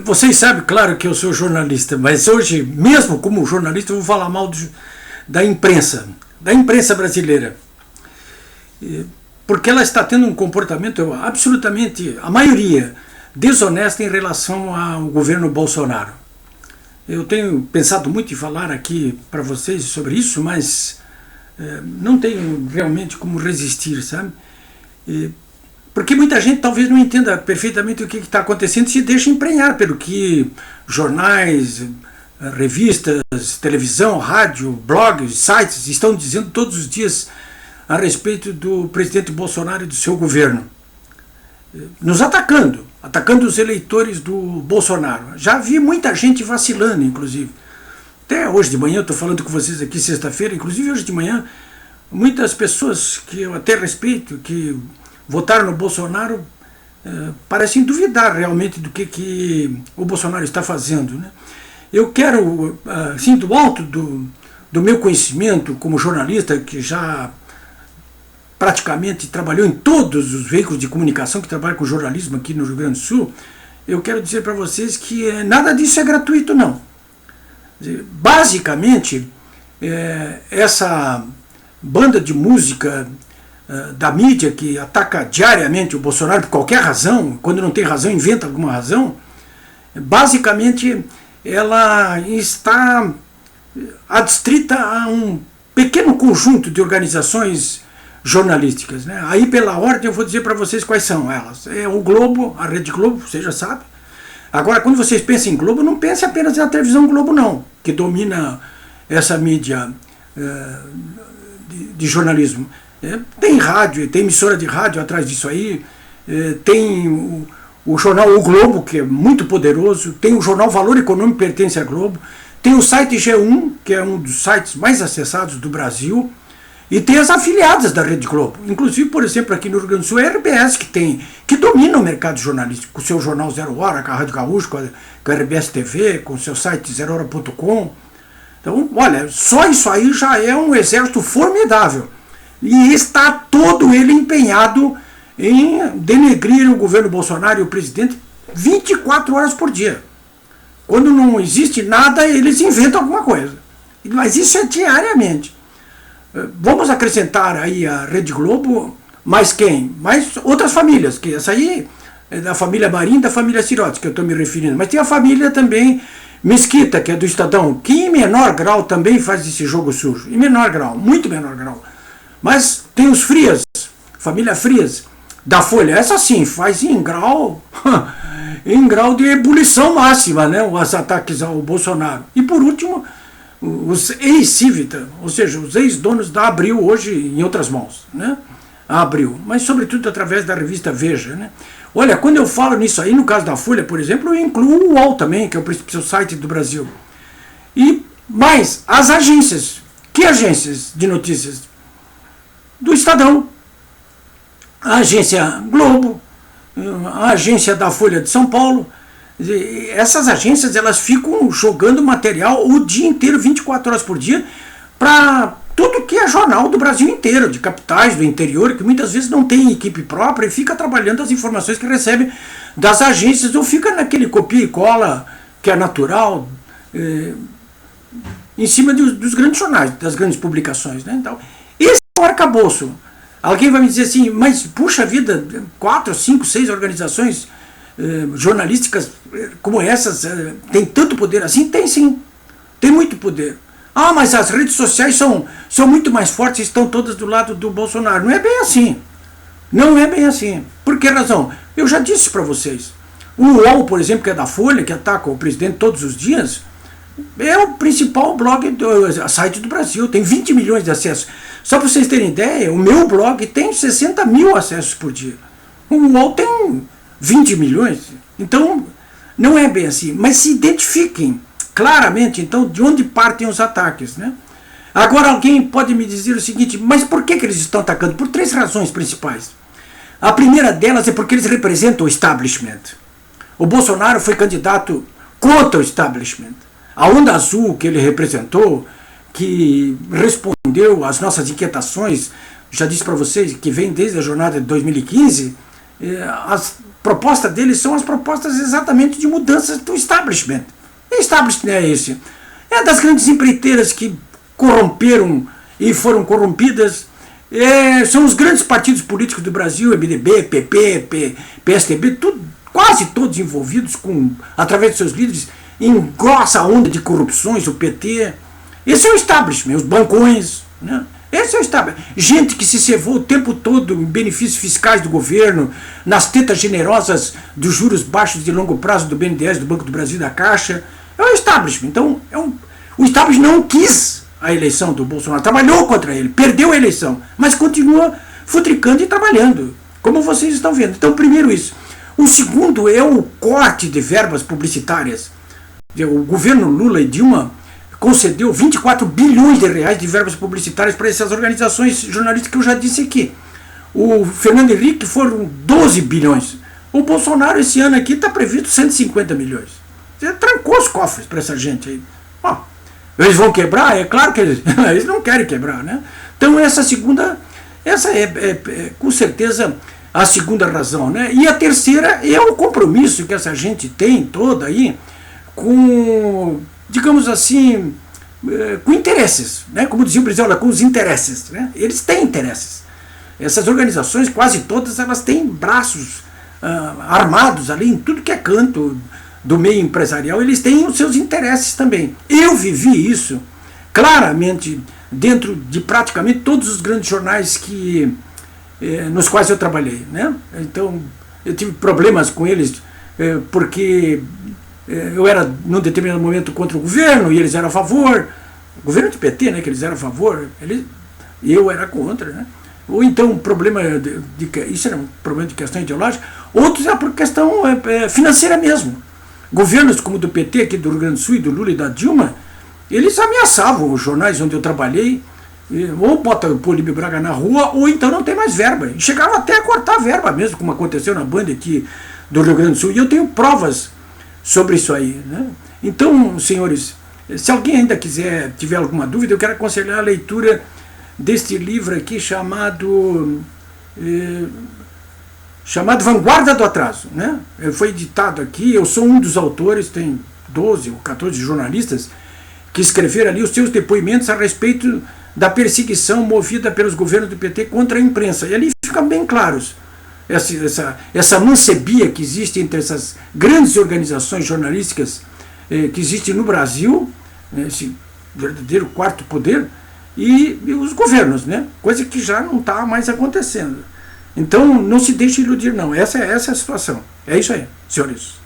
Vocês sabem, claro, que eu sou jornalista, mas hoje, mesmo como jornalista, eu vou falar mal da imprensa brasileira. Porque ela está tendo um comportamento absolutamente, a maioria, desonesto em relação ao governo Bolsonaro. Eu tenho pensado muito em falar aqui para vocês sobre isso, mas não tenho realmente como resistir, sabe? Porque muita gente talvez não entenda perfeitamente o que está acontecendo e se deixa emprenhar pelo que jornais, revistas, televisão, rádio, blogs, sites estão dizendo todos os dias a respeito do presidente Bolsonaro e do seu governo. Nos atacando os eleitores do Bolsonaro. Já vi muita gente vacilando, inclusive. Até hoje de manhã, eu estou falando com vocês aqui sexta-feira, inclusive hoje de manhã, muitas pessoas que eu até respeito, que votaram no Bolsonaro, parecem duvidar realmente do que o Bolsonaro está fazendo, né? Eu quero, assim, do alto do meu conhecimento como jornalista, que já praticamente trabalhou em todos os veículos de comunicação que trabalham com jornalismo aqui no Rio Grande do Sul, eu quero dizer para vocês que nada disso é gratuito, não. Basicamente, essa banda de música da mídia que ataca diariamente o Bolsonaro por qualquer razão, quando não tem razão, inventa alguma razão, basicamente ela está adstrita a um pequeno conjunto de organizações jornalísticas, né? Aí pela ordem eu vou dizer para vocês quais são elas. É o Globo, a Rede Globo, você já sabe. Agora, quando vocês pensam em Globo, não pensem apenas na televisão Globo, não, que domina essa mídia de jornalismo. Tem rádio, tem emissora de rádio atrás disso aí, tem o jornal O Globo, que é muito poderoso, tem o jornal Valor Econômico, que pertence à Globo, tem o site G1, que é um dos sites mais acessados do Brasil, e tem as afiliadas da Rede Globo. Inclusive, por exemplo, aqui no Rio Grande do Sul, é a RBS que domina o mercado jornalístico, com o seu jornal Zero Hora, com a Rádio Gaúcho, com a RBS TV, com o seu site zerohora.com. Então, olha, só isso aí já é um exército formidável. E está todo ele empenhado em denegrir o governo Bolsonaro e o presidente 24 horas por dia. Quando não existe nada, eles inventam alguma coisa. Mas isso é diariamente. Vamos acrescentar aí a Rede Globo, mais quem? Mais outras famílias, que essa aí é da família Marim e da família Sirotes, que eu estou me referindo. Mas tem a família também Mesquita, que é do Estadão, que em menor grau também faz esse jogo sujo. Em menor grau, muito menor grau. Mas tem os Frias, família Frias, da Folha. Essa sim, faz em grau de ebulição máxima, né, os ataques ao Bolsonaro. E por último, os ex-Civita, ou seja, os ex-donos da Abril, hoje em outras mãos, né? A Abril, mas sobretudo através da revista Veja, né? Olha, quando eu falo nisso aí, no caso da Folha, por exemplo, eu incluo o UOL também, que é o principal site do Brasil. E mais as agências. Que agências de notícias? Do Estadão, a agência Globo, a agência da Folha de São Paulo. Essas agências, elas ficam jogando material o dia inteiro, 24 horas por dia, para tudo que é jornal do Brasil inteiro, de capitais, do interior, que muitas vezes não tem equipe própria e fica trabalhando as informações que recebe das agências, ou fica naquele copia e cola que é natural, em cima dos grandes jornais, das grandes publicações, né? Então, esse é o arcabouço. Alguém vai me dizer assim, mas puxa vida, 4, 5, 6 organizações jornalísticas como essas tem tanto poder assim? Tem sim, tem muito poder. Ah, mas as redes sociais são muito mais fortes e estão todas do lado do Bolsonaro. Não é bem assim. Não é bem assim. Por que razão? Eu já disse para vocês. O UOL, por exemplo, que é da Folha, que ataca o presidente todos os dias, é o principal blog, site do Brasil, tem 20 milhões de acessos. Só para vocês terem ideia, o meu blog tem 60 mil acessos por dia. O UOL tem 20 milhões. Então, não é bem assim. Mas se identifiquem claramente, então, de onde partem os ataques, né? Agora, alguém pode me dizer o seguinte, mas por que eles estão atacando? Por 3 razões principais. A primeira delas é porque eles representam o establishment. O Bolsonaro foi candidato contra o establishment. A onda azul que ele representou, que respondeu às nossas inquietações, já disse para vocês que vem desde a jornada de 2015, proposta deles são as propostas exatamente de mudanças do establishment. E establishment é esse? É das grandes empreiteiras que corromperam e foram corrompidas. São os grandes partidos políticos do Brasil, MDB, PP, PSDB, quase todos envolvidos através de seus líderes em grossa onda de corrupções, o PT. Esse é o establishment, os bancões, né? Esse é o establishment. Gente que se cevou o tempo todo em benefícios fiscais do governo, nas tetas generosas dos juros baixos de longo prazo do BNDES, do Banco do Brasil e da Caixa. É o establishment. Então, o establishment não quis a eleição do Bolsonaro, trabalhou contra ele, perdeu a eleição, mas continua futricando e trabalhando, como vocês estão vendo. Então, primeiro isso. O segundo é o corte de verbas publicitárias. O governo Lula e Dilma concedeu 24 bilhões de reais de verbas publicitárias para essas organizações jornalísticas que eu já disse aqui. O Fernando Henrique foram 12 bilhões. O Bolsonaro esse ano aqui está previsto 150 milhões. Você trancou os cofres para essa gente aí. Bom, eles vão quebrar? É claro que eles não querem quebrar, né? Então essa é com certeza a segunda razão, né? E a terceira é o compromisso que essa gente tem toda aí com, digamos assim, com interesses, né? Como dizia o Brizola, com os interesses, né? Eles têm interesses. Essas organizações, quase todas, elas têm braços armados ali em tudo que é canto do meio empresarial, eles têm os seus interesses também. Eu vivi isso claramente dentro de praticamente todos os grandes jornais nos quais eu trabalhei, né? Então, eu tive problemas com eles porque eu era, num determinado momento, contra o governo e eles eram a favor. O governo do PT, né, que eles eram a favor, eu era contra, né? Ou então, isso era um problema de questão ideológica. Outros é por questão financeira mesmo. Governos como o do PT, aqui do Rio Grande do Sul, e do Lula e da Dilma, eles ameaçavam os jornais onde eu trabalhei, ou bota o Políbio Braga na rua, ou então não tem mais verba. E chegavam até a cortar a verba mesmo, como aconteceu na Band aqui do Rio Grande do Sul. E eu tenho provas sobre isso aí, né? Então, senhores, se alguém ainda tiver alguma dúvida, eu quero aconselhar a leitura deste livro aqui chamado Vanguarda do Atraso, né? Foi editado aqui, eu sou um dos autores, tem 12 ou 14 jornalistas que escreveram ali os seus depoimentos a respeito da perseguição movida pelos governos do PT contra a imprensa. E ali ficam bem claros essa mancebia que existe entre essas grandes organizações jornalísticas que existem no Brasil, né, esse verdadeiro quarto poder, e os governos, né? Coisa que já não está mais acontecendo. Então não se deixe iludir não, essa é a situação. É isso aí, senhores.